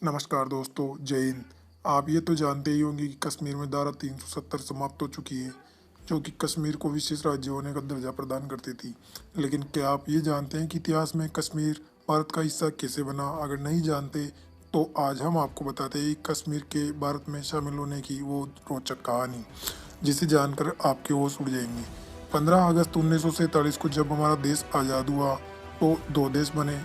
नमस्कार दोस्तों, जय हिंद। आप ये तो जानते ही होंगे कि कश्मीर में धारा 370 समाप्त हो चुकी है, जो कि कश्मीर को विशेष राज्य होने का दर्जा प्रदान करती थी। लेकिन क्या आप ये जानते हैं कि इतिहास में कश्मीर भारत का हिस्सा कैसे बना? अगर नहीं जानते तो आज हम आपको बताते हैं कि कश्मीर के भारत में शामिल होने की वो रोचक कहानी, जिसे जानकर आपके होश उड़ जाएंगे। 15 अगस्त 1947 को जब हमारा देश आज़ाद हुआ तो दो देश बने,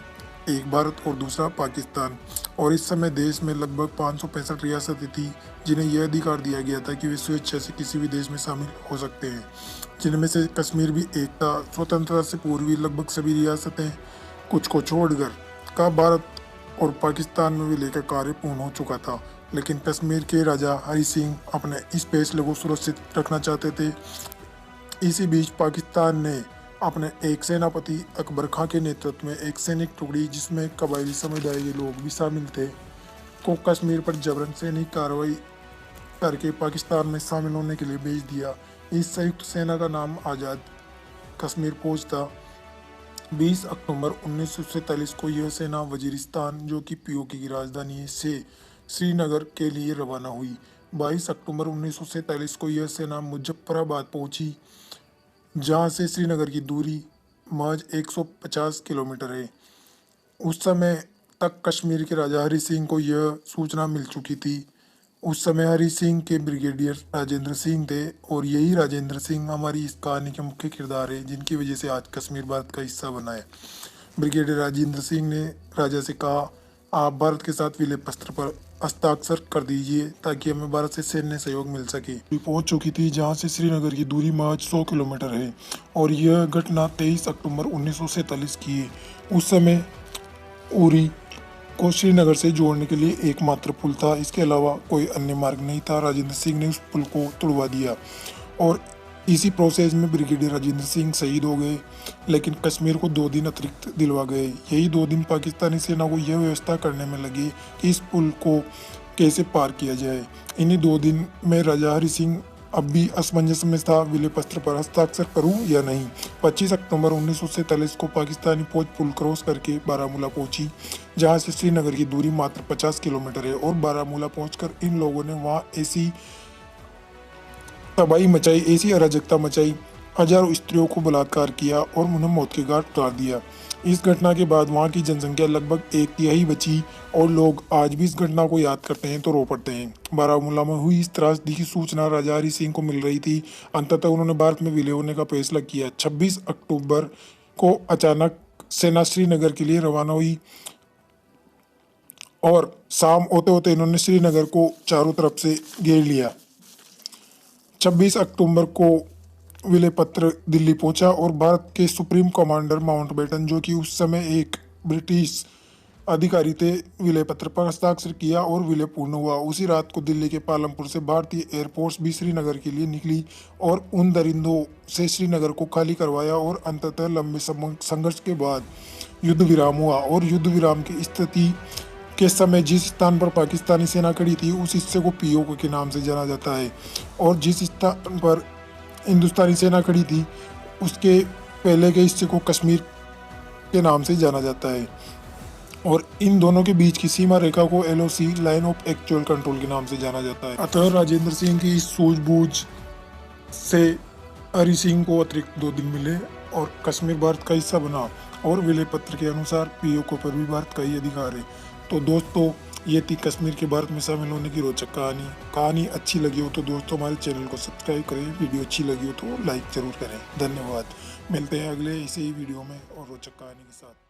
एक भारत और दूसरा पाकिस्तान। और इस समय देश में लगभग 565 रियासतें थी, जिन्हें यह अधिकार दिया गया था कि वे स्वेच्छा से किसी भी देश में शामिल हो सकते हैं, जिनमें से कश्मीर भी एक था। स्वतंत्रता से पूर्व लगभग सभी रियासतें, कुछ को छोड़कर, का भारत और पाकिस्तान में विलय का कार्य पूर्ण हो चुका था। लेकिन कश्मीर के राजा हरि सिंह अपने इस फैसले को सुरक्षित रखना चाहते थे। इसी बीच पाकिस्तान ने अपने एक सेनापति अकबर खां के नेतृत्व में एक सैनिक टुकड़ी, जिसमें कबायली समुदाय के लोग भी शामिल थे, को कश्मीर पर जबरन सैनिक कार्रवाई करके पाकिस्तान में शामिल होने के लिए भेज दिया। इस संयुक्त सेना का नाम आज़ाद कश्मीर फौज था। 20 अक्टूबर 1947 को यह सेना वजीरिस्तान, जो कि पीओके की राजधानी है, से श्रीनगर के लिए रवाना हुई। 22 अक्टूबर 1947 को यह सेना मुजफ्फराबाद पहुंची, जहां से श्रीनगर की दूरी महज 150 किलोमीटर है। उस समय तक कश्मीर के राजा हरि सिंह को यह सूचना मिल चुकी थी। उस समय हरि सिंह के ब्रिगेडियर राजेंद्र सिंह थे, और यही राजेंद्र सिंह हमारी इस कहानी के मुख्य किरदार है, जिनकी वजह से आज कश्मीर भारत का हिस्सा बना है। ब्रिगेडियर राजेंद्र सिंह ने राजा से कहा, आप भारत के साथ विलय पत्र पर हस्ताक्षर कर दीजिए, ताकि हमें भारत से सैन्य सहयोग मिल सके। पहुंच चुकी थी, जहां से श्रीनगर की दूरी महज 100 किलोमीटर है, और यह घटना 23 अक्टूबर 1947 की है। उस समय उरी को श्रीनगर से जोड़ने के लिए एकमात्र पुल था, इसके अलावा कोई अन्य मार्ग नहीं था। राजेंद्र सिंह ने उस पुल को तोड़वा दिया, और इसी प्रोसेस में ब्रिगेडियर राजेंद्र सिंह शहीद हो गए। लेकिन कश्मीर को 2 दिन अतिरिक्त दिलवा गए। यही 2 दिन पाकिस्तानी सेना को यह व्यवस्था करने में लगे कि इस पुल को कैसे पार किया जाए। इन्हीं 2 दिन में राजा हरि सिंह अब भी असमंजस में था, विलय पत्र पर हस्ताक्षर करूं या नहीं। 25 अक्टूबर 1947 को पाकिस्तानी फौज पुल क्रॉस करके बारामूला पहुंची, जहां से श्रीनगर की दूरी मात्र 50 किलोमीटर है। और बारामूला पहुंचकर इन लोगों ने वहां ऐसी तबाही मचाई, ऐसी अराजकता मचाई, हजारों स्त्रियों को बलात्कार किया और उन्हें मौत के घाट उतार दिया। इस घटना के बाद वहां की जनसंख्या लगभग 1/3 बची, और लोग आज भी इस घटना को याद करते हैं तो रो पड़ते हैं। बारामूला में हुई इस त्रासदी की सूचना राजा हरि सिंह को मिल रही थी। अंततः उन्होंने भारत में विलय होने का फैसला किया। 26 अक्टूबर को अचानक सेना श्रीनगर के लिए रवाना हुई, और शाम होते होते इन्होंने श्रीनगर को चारों तरफ से घेर लिया। 26 अक्टूबर को विलय पत्र दिल्ली पहुंचा, और भारत के सुप्रीम कमांडर माउंटबेटन, जो कि उस समय एक ब्रिटिश अधिकारी थे, विलय पत्र पर हस्ताक्षर किया और विलय पूर्ण हुआ। उसी रात को दिल्ली के पालमपुर से भारतीय एयरफोर्स भी श्रीनगर के लिए निकली, और उन दरिंदों से श्रीनगर को खाली करवाया। और अंततः लंबे संघर्ष के बाद युद्ध विराम हुआ। और युद्ध विराम की स्थिति के समय जिस स्थान पर पाकिस्तानी सेना खड़ी थी, उस हिस्से को पीओके के नाम से जाना जाता है, और जिस स्थान पर हिंदुस्तानी सेना खड़ी थी, उसके पहले के हिस्से को कश्मीर के नाम से जाना जाता है। और इन दोनों के बीच की सीमा रेखा को LOC, line of actual control के नाम से जाना जाता है। अतः राजेंद्र सिंह की इस सूझबूझ से हरि सिंह को अतिरिक्त 2 दिन मिले, और कश्मीर भारत का हिस्सा बना। और विलय पत्र के अनुसार पीओके पर भी भारत का ही अधिकार है। तो दोस्तों, ये थी कश्मीर के भारत में शामिल होने की रोचक कहानी अच्छी लगी हो तो दोस्तों हमारे चैनल को सब्सक्राइब करें, वीडियो अच्छी लगी हो तो लाइक जरूर करें। धन्यवाद। मिलते हैं अगले इसी वीडियो में और रोचक कहानी के साथ।